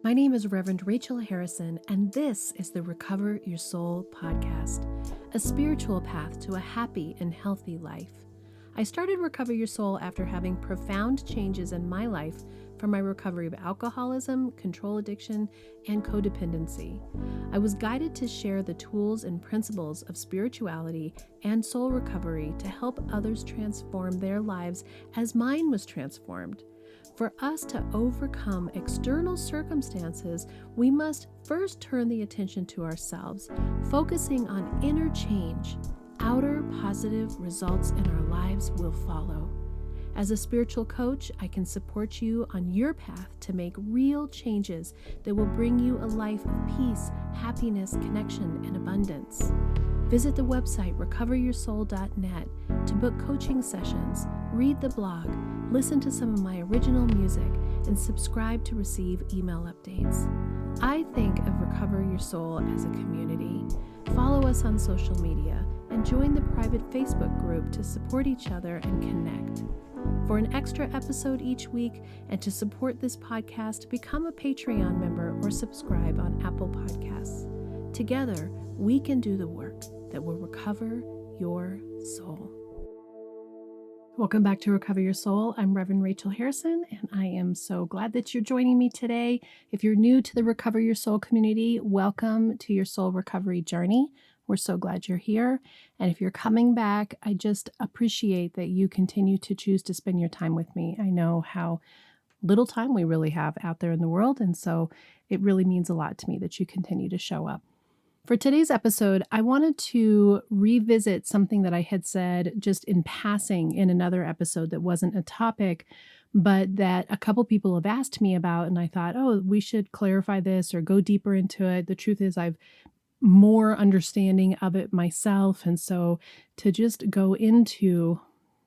My name is Reverend Rachel Harrison, and this is the Recover Your Soul podcast, a spiritual path to a happy and healthy life. I started Recover Your Soul after having profound changes in my life from my recovery of alcoholism, control addiction, and codependency. I was guided to share the tools and principles of spirituality and soul recovery to help others transform their lives as mine was transformed. For us to overcome external circumstances, we must first turn the attention to ourselves, focusing on inner change. Outer positive results in our lives will follow. As a spiritual coach, I can support you on your path to make real changes that will bring you a life of peace, happiness, connection, and abundance. Visit the website recoveryoursoul.net to book coaching sessions, read the blog, listen to some of my original music, and subscribe to receive email updates. I think of Recover Your Soul as a community. Follow us on social media and join the private Facebook group to support each other and connect. For an extra episode each week and to support this podcast, become a Patreon member or subscribe on Apple Podcasts. Together, we can do the work that will recover your soul. Welcome back to Recover Your Soul. I'm Reverend Rachel Harrison, and I am so glad that you're joining me today. If you're new to the Recover Your Soul community, welcome to your soul recovery journey. We're so glad you're here. And if you're coming back, I just appreciate that you continue to choose to spend your time with me. I know how little time we really have out there in the world, and so it really means a lot to me that you continue to show up. For today's episode, I wanted to revisit something that I had said just in passing in another episode that wasn't a topic, but that a couple people have asked me about, and I thought, oh, we should clarify this or go deeper into it. The truth is I've more understanding of it myself, and so to just go into,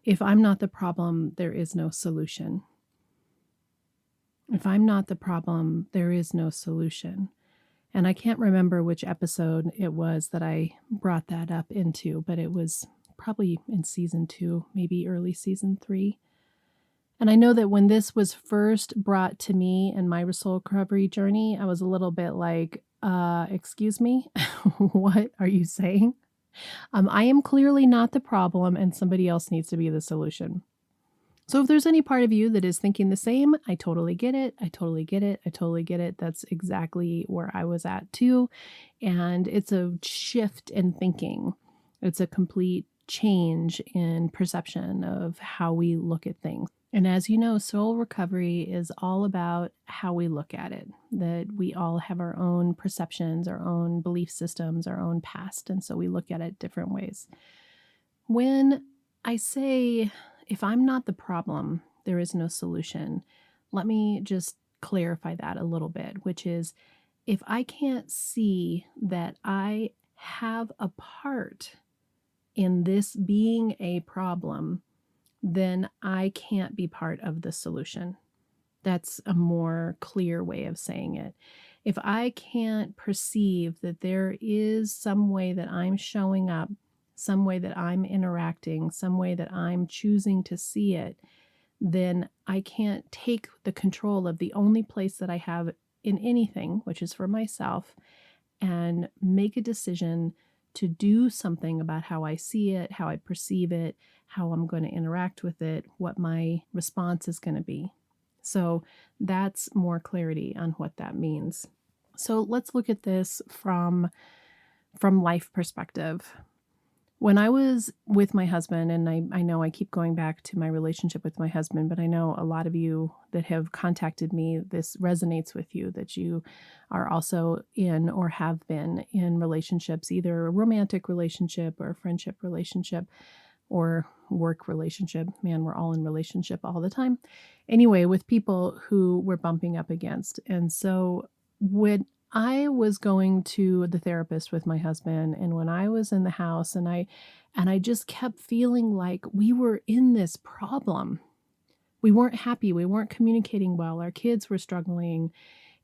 if I'm not the problem, there is no solution. If I'm not the problem, there is no solution. And I can't remember which episode it was that I brought that up into, but it was probably in season 2, maybe early season 3. And I know that when this was first brought to me in my soul recovery journey, I was a little bit like, excuse me, what are you saying? I am clearly not the problem and somebody else needs to be the solution. So if there's any part of you that is thinking the same, I totally get it. I totally get it. I totally get it. That's exactly where I was at too. And it's a shift in thinking. It's a complete change in perception of how we look at things. And as you know, soul recovery is all about how we look at it, that we all have our own perceptions, our own belief systems, our own past. And so we look at it different ways. When I say, if I'm not the problem, there is no solution, let me just clarify that a little bit, which is if I can't see that I have a part in this being a problem, then I can't be part of the solution. That's a more clear way of saying it. If I can't perceive that there is some way that I'm showing up, some way that I'm interacting, some way that I'm choosing to see it, then I can't take the control of the only place that I have in anything, which is for myself, and make a decision to do something about how I see it, how I perceive it, how I'm going to interact with it, what my response is going to be. So that's more clarity on what that means. So let's look at this from life perspective. When I was with my husband, and I know I keep going back to my relationship with my husband, but I know a lot of you that have contacted me, this resonates with you, that you are also in or have been in relationships, either a romantic relationship or a friendship relationship or work relationship. Man, we're all in relationship all the time. Anyway, with people who we're bumping up against. And so when I was going to the therapist with my husband, and when I was in the house, and I just kept feeling like we were in this problem. We weren't happy. We weren't communicating well. Our kids were struggling.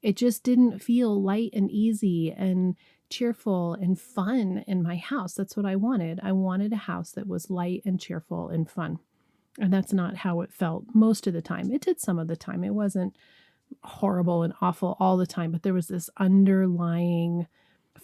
It just didn't feel light and easy and cheerful and fun in my house. That's what I wanted. I wanted a house that was light and cheerful and fun. And that's not how it felt most of the time. It did some of the time. It wasn't horrible and awful all the time, but there was this underlying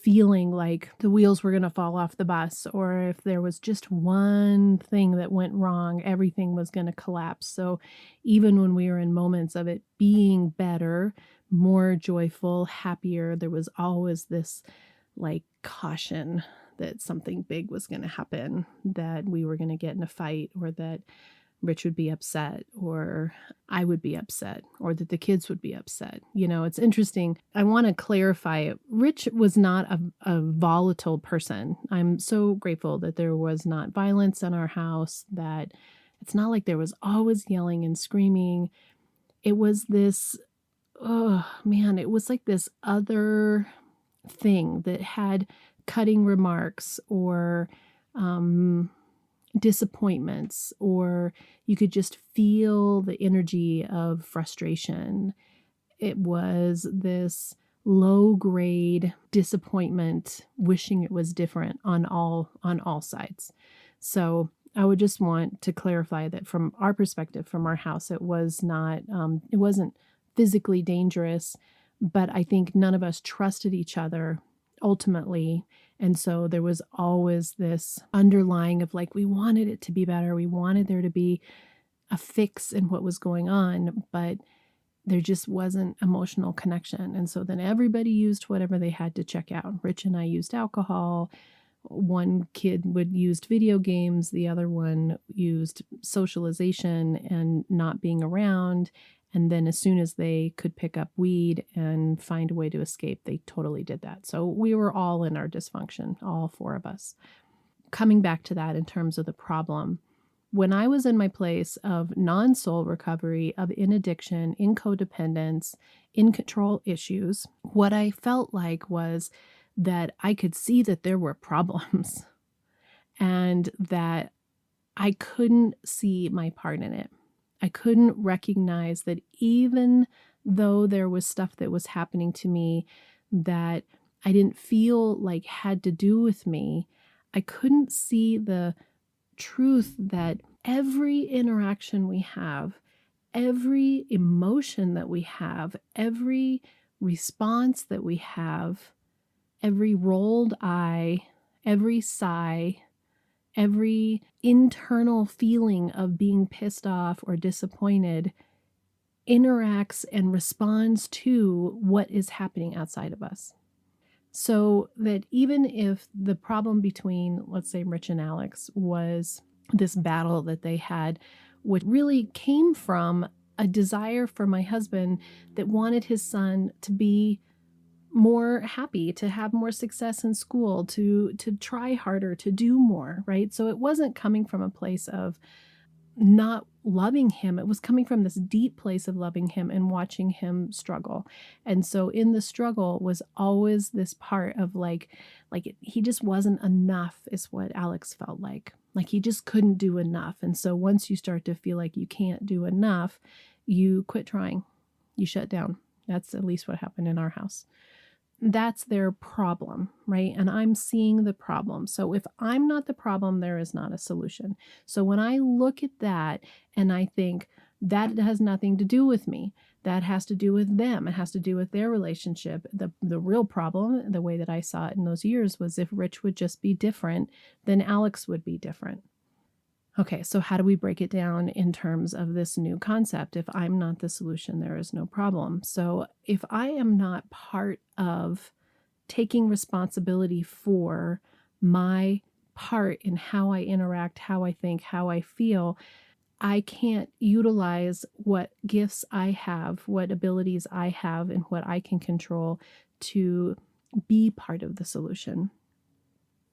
feeling like the wheels were going to fall off the bus, or if there was just one thing that went wrong, everything was going to collapse. So even when we were in moments of it being better, more joyful, happier, there was always this like caution that something big was going to happen, that we were going to get in a fight, or that Rich would be upset, or I would be upset, or that the kids would be upset. It's interesting. I want to clarify, Rich was not a volatile person. I'm so grateful that there was not violence in our house, that it's not like there was always yelling and screaming. It was this, oh man, it was like this other thing that had cutting remarks, or disappointments, or you could just feel the energy of frustration. It was this low grade disappointment, wishing it was different on all sides. So I would just want to clarify that from our perspective, from our house, it wasn't physically dangerous, but I think none of us trusted each other ultimately. And so there was always this underlying of like, we wanted it to be better. We wanted there to be a fix in what was going on, but there just wasn't emotional connection. And so then everybody used whatever they had to check out. Rich and I used alcohol. One kid used video games. The other one used socialization and not being around. And then as soon as they could pick up weed and find a way to escape, they totally did that. So we were all in our dysfunction, all four of us. Coming back to that in terms of the problem, when I was in my place of non-soul recovery, of in addiction, in codependence, in control issues, what I felt like was that I could see that there were problems and that I couldn't see my part in it. I couldn't recognize that even though there was stuff that was happening to me that I didn't feel like had to do with me, I couldn't see the truth that every interaction we have, every emotion that we have, every response that we have, every rolled eye, every sigh, every internal feeling of being pissed off or disappointed interacts and responds to what is happening outside of us. So that even if the problem between, let's say, Rich and Alex was this battle that they had, which really came from a desire for my husband that wanted his son to be more happy, to have more success in school, to try harder, to do more, right? So it wasn't coming from a place of not loving him. It was coming from this deep place of loving him and watching him struggle. And so in the struggle was always this part of he just wasn't enough, is what Alex felt like. Like he just couldn't do enough. And so once you start to feel like you can't do enough, you quit trying. You shut down. That's at least what happened in our house. That's their problem, right? And I'm seeing the problem. So if I'm not the problem, there is not a solution. So when I look at that and I think that has nothing to do with me, that has to do with them, it has to do with their relationship. The real problem, the way that I saw it in those years, was if Rich would just be different, then Alex would be different. Okay, so how do we break it down in terms of this new concept? If I'm not the solution, there is no problem. So if I am not part of taking responsibility for my part in how I interact, how I think, how I feel, I can't utilize what gifts I have, what abilities I have, and what I can control to be part of the solution.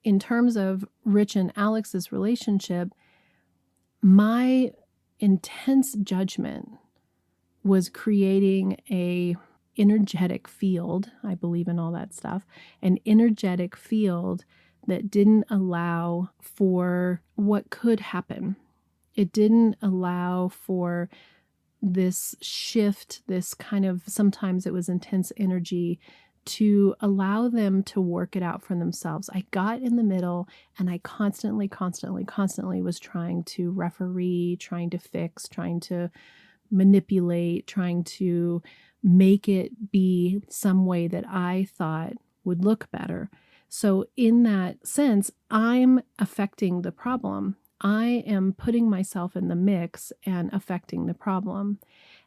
In terms of Rich and Alex's relationship, my intense judgment was creating a energetic field. I believe in all that stuff. An energetic field that didn't allow for what could happen. It didn't allow for this shift, this kind of, sometimes it was intense energy, to allow them to work it out for themselves. I got in the middle and I constantly was trying to referee, trying to fix, trying to manipulate, trying to make it be some way that I thought would look better. So, in that sense, I'm affecting the problem. I am putting myself in the mix and affecting the problem.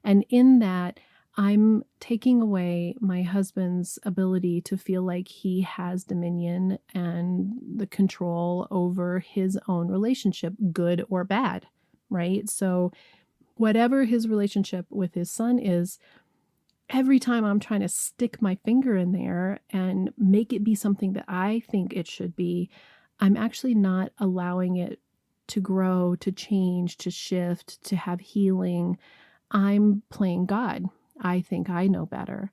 And in that, I'm taking away my husband's ability to feel like he has dominion and the control over his own relationship, good or bad, right? So, whatever his relationship with his son is, every time I'm trying to stick my finger in there and make it be something that I think it should be, I'm actually not allowing it to grow, to change, to shift, to have healing. I'm playing God. I think I know better.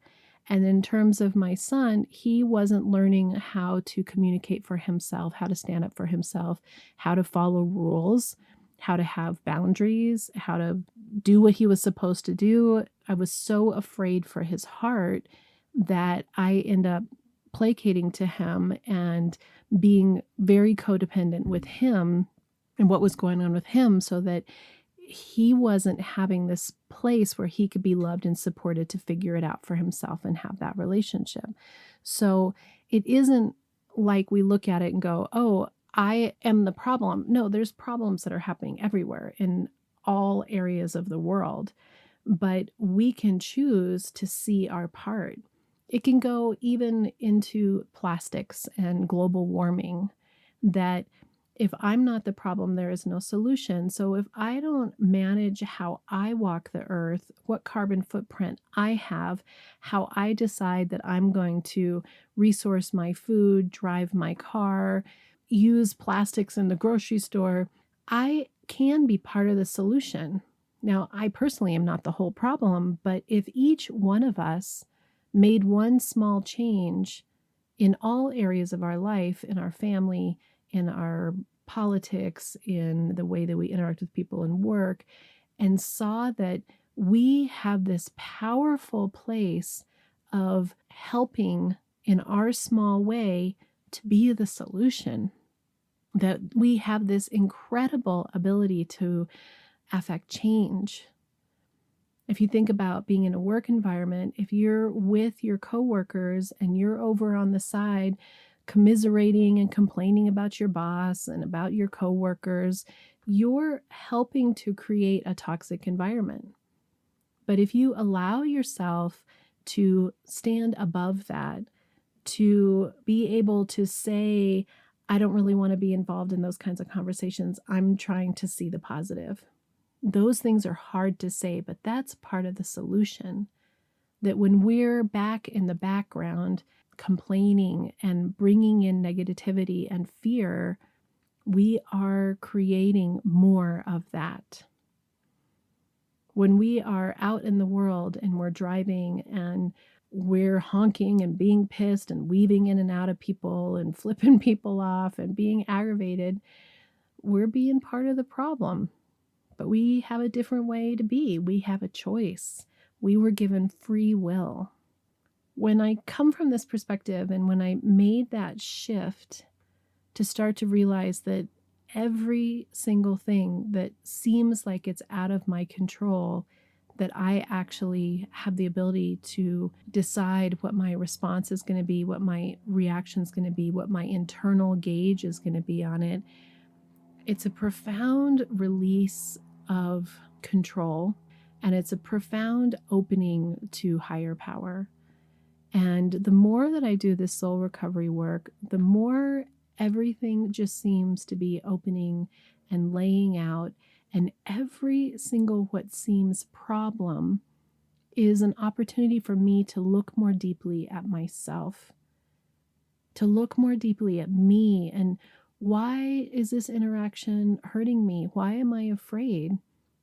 And in terms of my son, he wasn't learning how to communicate for himself, how to stand up for himself, how to follow rules, how to have boundaries, how to do what he was supposed to do. I was so afraid for his heart that I end up placating to him and being very codependent with him and what was going on with him, so that he wasn't having this place where he could be loved and supported to figure it out for himself and have that relationship. So it isn't like we look at it and go, oh, I am the problem. No, there's problems that are happening everywhere in all areas of the world, but we can choose to see our part. It can go even into plastics and global warming, that if I'm not the problem, there is no solution. So if I don't manage how I walk the earth, what carbon footprint I have, how I decide that I'm going to resource my food, drive my car, use plastics in the grocery store, I can be part of the solution. Now, I personally am not the whole problem, but if each one of us made one small change in all areas of our life, in our family, in our politics, in the way that we interact with people in work, and saw that we have this powerful place of helping in our small way to be the solution, that we have this incredible ability to affect change. If you think about being in a work environment, if you're with your coworkers and you're over on the side commiserating and complaining about your boss and about your coworkers, you're helping to create a toxic environment. But if you allow yourself to stand above that, to be able to say, I don't really want to be involved in those kinds of conversations, I'm trying to see the positive. Those things are hard to say, but that's part of the solution. That when we're back in the background, complaining and bringing in negativity and fear, we are creating more of that. When we are out in the world and we're driving and we're honking and being pissed and weaving in and out of people and flipping people off and being aggravated, we're being part of the problem. But we have a different way to be. We have a choice. We were given free will. When I come from this perspective and when I made that shift to start to realize that every single thing that seems like it's out of my control, that I actually have the ability to decide what my response is going to be, what my reaction is going to be, what my internal gauge is going to be on it, it's a profound release of control, and it's a profound opening to higher power. And the more that I do this soul recovery work, the more everything just seems to be opening and laying out, and every single what seems problem is an opportunity for me to look more deeply at myself, to look more deeply at me, and why is this interaction hurting me? Why am I afraid?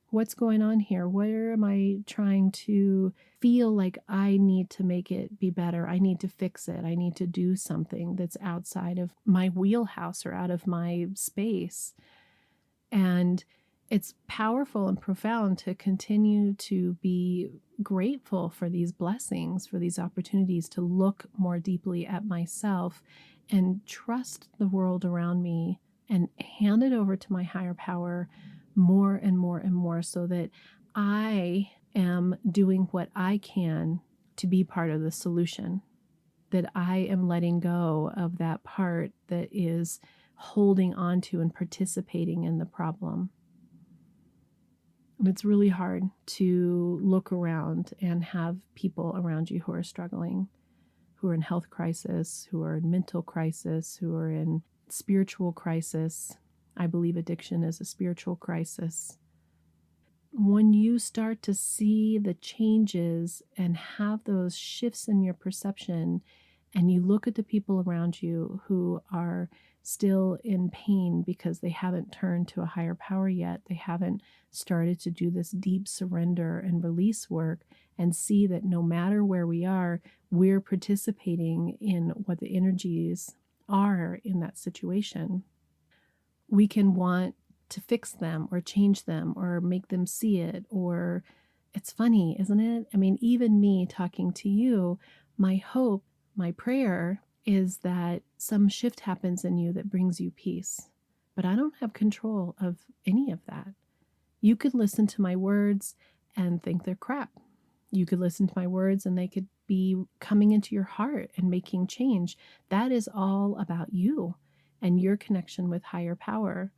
What's going on here? Where am I trying to feel like I need to make it be better? I need to fix it. I need to do something that's outside of my wheelhouse or out of my space. And it's powerful and profound to continue to be grateful for these blessings, for these opportunities to look more deeply at myself and trust the world around me and hand it over to my higher power more and more and more, so that I am doing what I can to be part of the solution, that I am letting go of that part that is holding on to and participating in the problem. And it's really hard to look around and have people around you who are struggling, who are in health crisis, who are in mental crisis, who are in spiritual crisis. I believe addiction is a spiritual crisis. When you start to see the changes and have those shifts in your perception, and you look at the people around you who are still in pain because they haven't turned to a higher power yet, they haven't started to do this deep surrender and release work, and see that no matter where we are, we're participating in what the energies are in that situation. We can want to fix them or change them or make them see it. Or it's funny, isn't it? I mean, even me talking to you, my hope, my prayer is that some shift happens in you that brings you peace. But I don't have control of any of that. You could listen to my words and think they're crap. You could listen to my words and they could be coming into your heart and making change. That is all about you and your connection with higher power.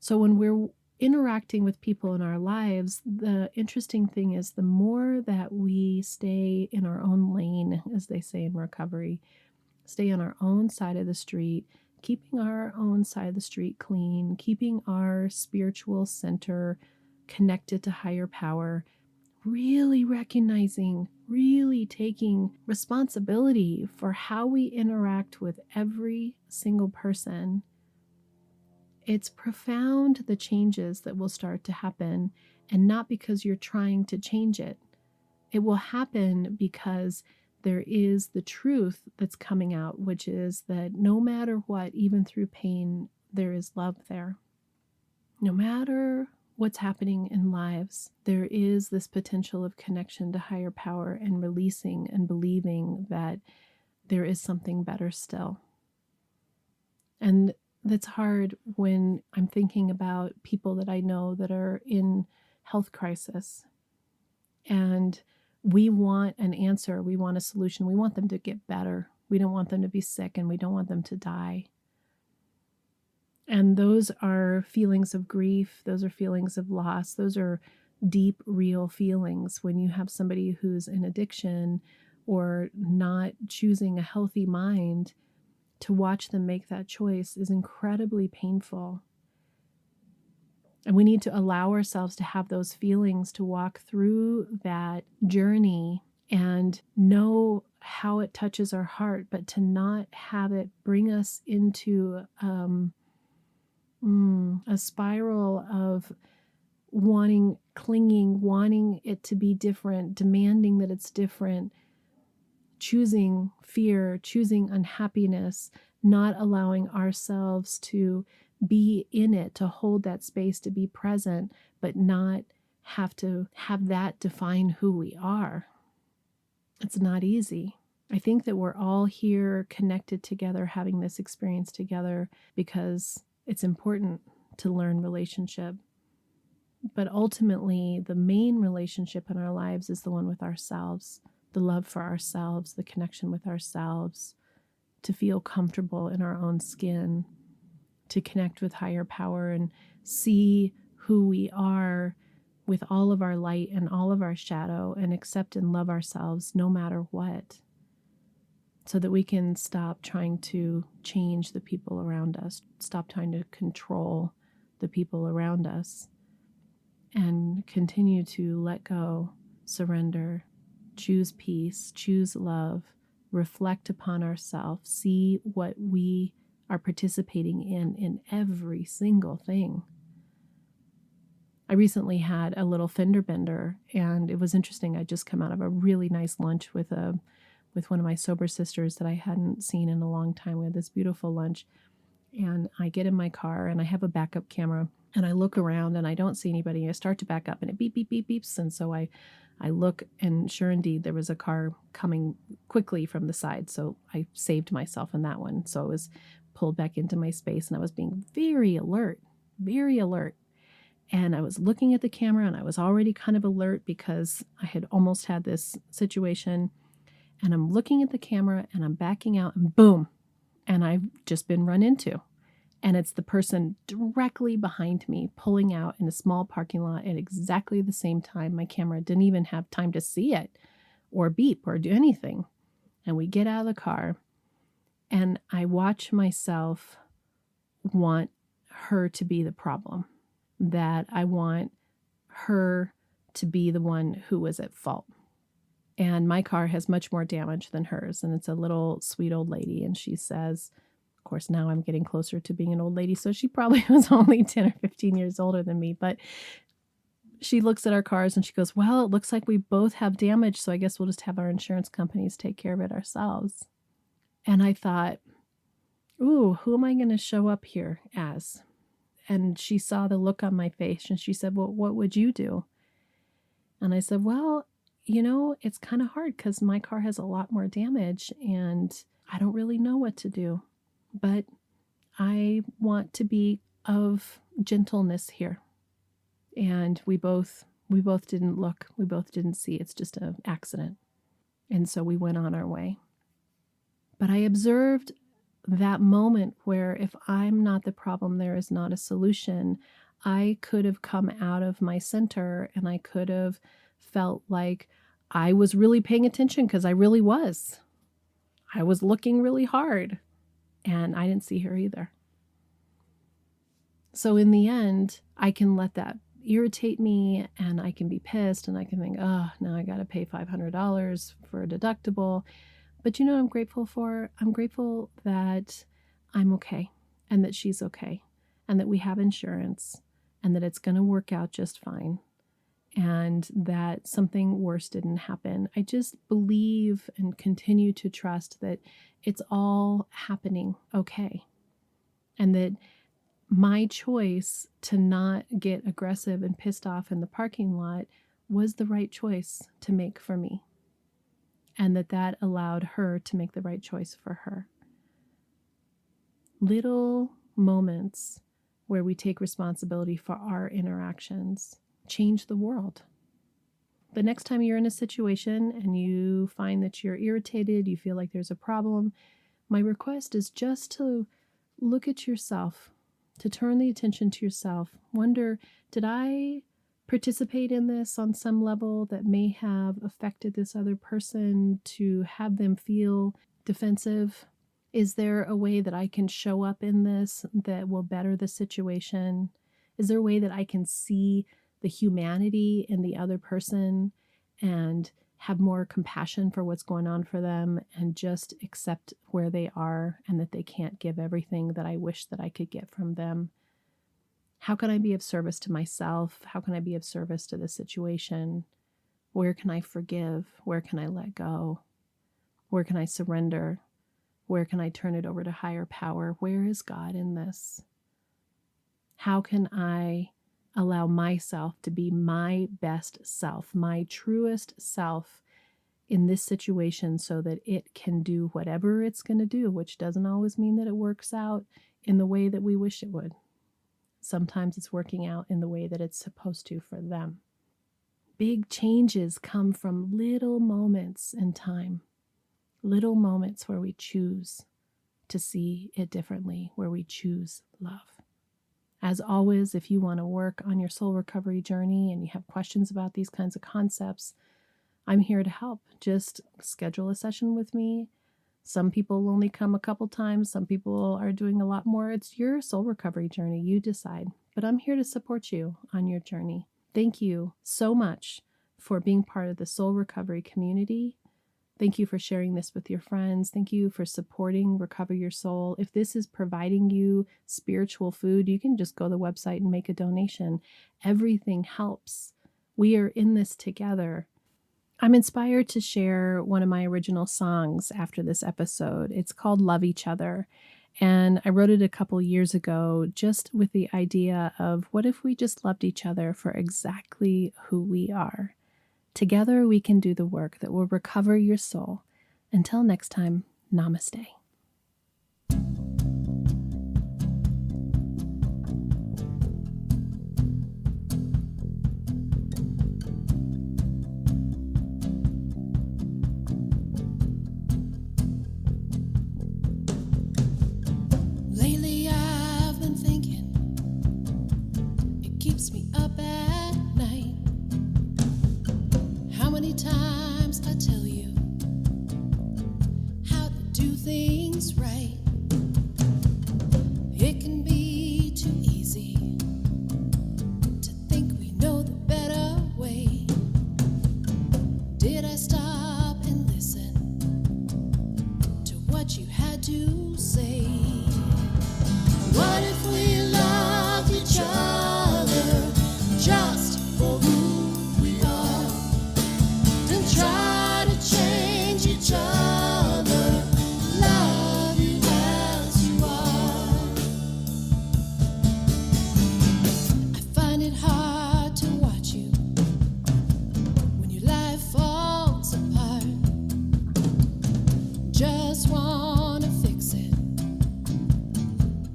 So when we're interacting with people in our lives, the interesting thing is the more that we stay in our own lane, as they say in recovery, stay on our own side of the street, keeping our own side of the street clean, keeping our spiritual center connected to higher power, really recognizing, really taking responsibility for how we interact with every single person. It's profound, the changes that will start to happen, and not because you're trying to change it. It will happen because there is the truth that's coming out, which is that no matter what, even through pain, there is love there. No matter what's happening in lives, there is this potential of connection to higher power and releasing and believing that there is something better still. And that's hard when I'm thinking about people that I know that are in health crisis. And we want an answer. We want a solution. We want them to get better. We don't want them to be sick, and we don't want them to die. And those are feelings of grief. Those are feelings of loss. Those are deep, real feelings. When you have somebody who's in addiction or not choosing a healthy mind, to watch them make that choice is incredibly painful. And we need to allow ourselves to have those feelings, to walk through that journey and know how it touches our heart, but to not have it bring us into a spiral of wanting, clinging, wanting it to be different, demanding that it's different, choosing fear, choosing unhappiness, not allowing ourselves to be in it, to hold that space, to be present, but not have to have that define who we are. It's not easy. I think that we're all here connected together, having this experience together because it's important to learn relationship. But ultimately, the main relationship in our lives is the one with ourselves, the love for ourselves, the connection with ourselves, to feel comfortable in our own skin, to connect with higher power and see who we are with all of our light and all of our shadow, and accept and love ourselves no matter what, so that we can stop trying to change the people around us, stop trying to control the people around us, and continue to let go, surrender, choose peace, choose love, reflect upon ourselves, see what we are participating in every single thing. I recently had a little fender bender, and it was interesting. I just come out of a really nice lunch with one of my sober sisters that I hadn't seen in a long time. We had this beautiful lunch, and I get in my car and I have a backup camera, and I look around and I don't see anybody. I start to back up and it beep, beep, beep, beeps. And so I look, and sure indeed, there was a car coming quickly from the side. So I saved myself in that one. So I was pulled back into my space, and I was being very alert, very alert. And I was looking at the camera and I was already kind of alert because I had almost had this situation. And I'm looking at the camera and I'm backing out and boom. And I've just been run into. And it's the person directly behind me pulling out in a small parking lot at exactly the same time. My camera didn't even have time to see it or beep or do anything. And we get out of the car and I watch myself want her to be the problem, that I want her to be the one who was at fault. And my car has much more damage than hers. And it's a little sweet old lady. And she says, of course, now I'm getting closer to being an old lady. So she probably was only 10 or 15 years older than me. But she looks at our cars and she goes, well, it looks like we both have damage. So I guess we'll just have our insurance companies take care of it ourselves. And I thought, ooh, who am I going to show up here as? And she saw the look on my face and she said, well, what would you do? And I said, well, it's kind of hard because my car has a lot more damage and I don't really know what to do. But I want to be of gentleness here. And we both didn't look. We both didn't see. It's just an accident. And so we went on our way. But I observed that moment where if I'm not the problem, there is not a solution. I could have come out of my center and I could have felt like I was really paying attention because I really was. I was looking really hard and I didn't see her either. So in the end, I can let that irritate me and I can be pissed and I can think, oh, now I got to pay $500 for a deductible. But you know what I'm grateful for? I'm grateful that I'm okay and that she's okay and that we have insurance and that it's going to work out just fine and that something worse didn't happen. I just believe and continue to trust that it's all happening okay and that my choice to not get aggressive and pissed off in the parking lot was the right choice to make for me. And that allowed her to make the right choice for her. Little moments where we take responsibility for our interactions change the world. The next time you're in a situation and you find that you're irritated, you feel like there's a problem, my request is just to look at yourself, to turn the attention to yourself. Wonder, did I participate in this on some level that may have affected this other person to have them feel defensive? Is there a way that I can show up in this that will better the situation? Is there a way that I can see the humanity in the other person and have more compassion for what's going on for them and just accept where they are and that they can't give everything that I wish that I could get from them? How can I be of service to myself? How can I be of service to the situation? Where can I forgive? Where can I let go? Where can I surrender? Where can I turn it over to higher power? Where is God in this? How can I allow myself to be my best self, my truest self in this situation so that it can do whatever it's going to do, which doesn't always mean that it works out in the way that we wish it would. Sometimes it's working out in the way that it's supposed to for them. Big changes come from little moments in time, little moments where we choose to see it differently, where we choose love. As always, if you want to work on your soul recovery journey and you have questions about these kinds of concepts, I'm here to help. Just schedule a session with me. Some people only come a couple times. Some people are doing a lot more. It's your soul recovery journey. You decide. But I'm here to support you on your journey. Thank you so much for being part of the soul recovery community. Thank you for sharing this with your friends. Thank you for supporting Recover Your Soul. If this is providing you spiritual food, you can just go to the website and make a donation. Everything helps. We are in this together. I'm inspired to share one of my original songs after this episode. It's called Love Each Other. And I wrote it a couple years ago just with the idea of what if we just loved each other for exactly who we are? Together we can do the work that will recover your soul. Until next time, namaste. Sometimes I tell you how to do things right. It can be too easy to think we know the better way. Did I stop and listen to what you had to say? What if we loved each other just for who we are? Don't try to change each other. Love you as you are. I find it hard to watch you when your life falls apart. Just wanna fix it,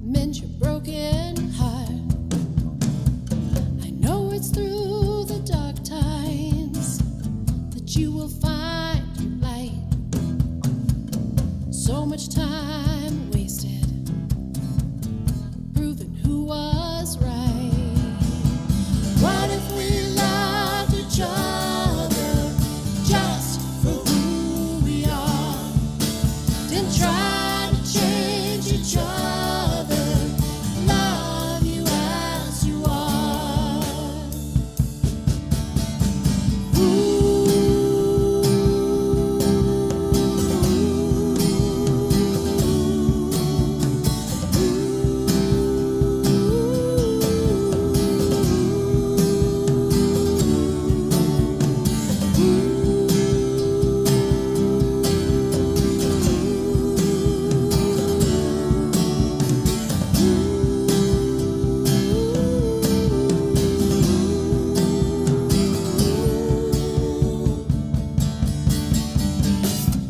mend your broken heart. I know it's through the dark times that you will find your light. So much time wasted proving who was right. What if we loved each other just for who we are? Didn't try to change each other. Love you as you are.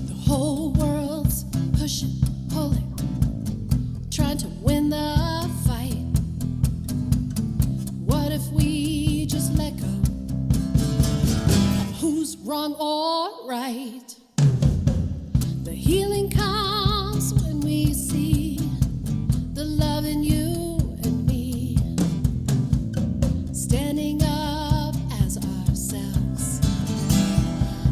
The whole world's pushing, pulling, trying to win the fight. What if we just let go of who's wrong or right? The healing comes when we see the love in you and me, standing up as ourselves,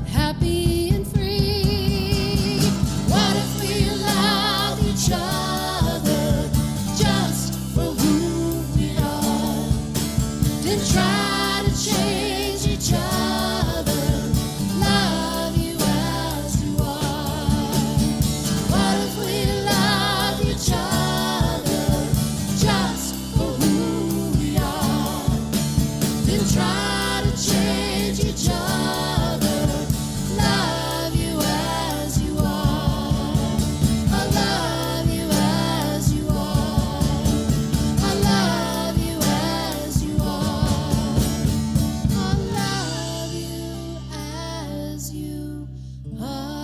happy and free. What if we loved each other just for who we are? Didn't try to change each other. Love you as you are. What if we loved each other just for who we are? Didn't try to change each other. Love you as you are. I love you as you are. I love you as you are. I love you as you are.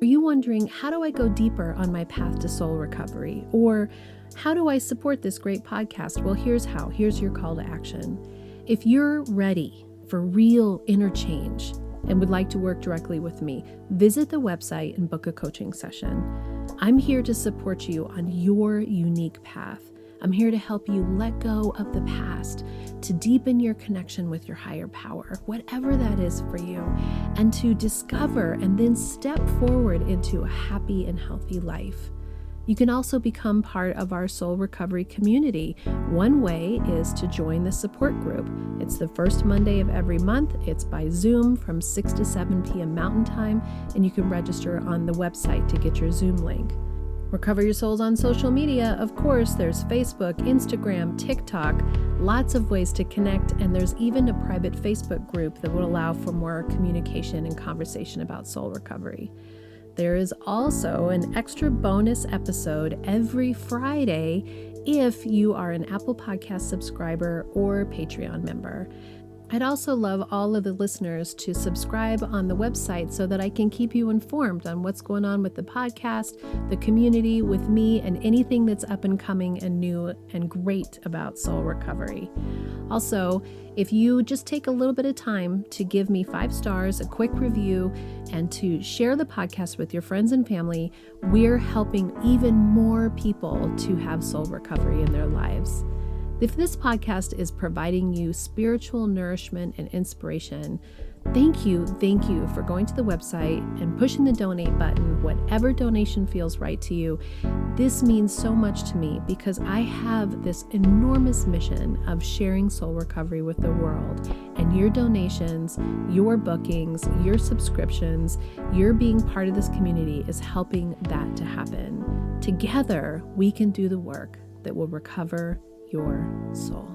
Are you wondering, how do I go deeper on my path to soul recovery? Or how do I support this great podcast? Well, here's how. Here's your call to action. If you're ready for real inner change and would like to work directly with me, visit the website and book a coaching session. I'm here to support you on your unique path. I'm here to help you let go of the past, to deepen your connection with your higher power, whatever that is for you, and to discover and then step forward into a happy and healthy life. You can also become part of our soul recovery community. One way is to join the support group. It's the first Monday of every month. It's by Zoom from 6 to 7 p.m. Mountain Time, and you can register on the website to get your Zoom link. Recover Your Souls on social media. Of course, there's Facebook, Instagram, TikTok, lots of ways to connect, and there's even a private Facebook group that will allow for more communication and conversation about soul recovery. There is also an extra bonus episode every Friday if you are an Apple Podcast subscriber or Patreon member. I'd also love all of the listeners to subscribe on the website so that I can keep you informed on what's going on with the podcast, the community, with me, and anything that's up and coming and new and great about soul recovery. Also, if you just take a little bit of time to give me 5 stars, a quick review, and to share the podcast with your friends and family, we're helping even more people to have soul recovery in their lives. If this podcast is providing you spiritual nourishment and inspiration, thank you for going to the website and pushing the donate button, whatever donation feels right to you. This means so much to me because I have this enormous mission of sharing soul recovery with the world. And your donations, your bookings, your subscriptions, your being part of this community is helping that to happen. Together, we can do the work that will recover your soul.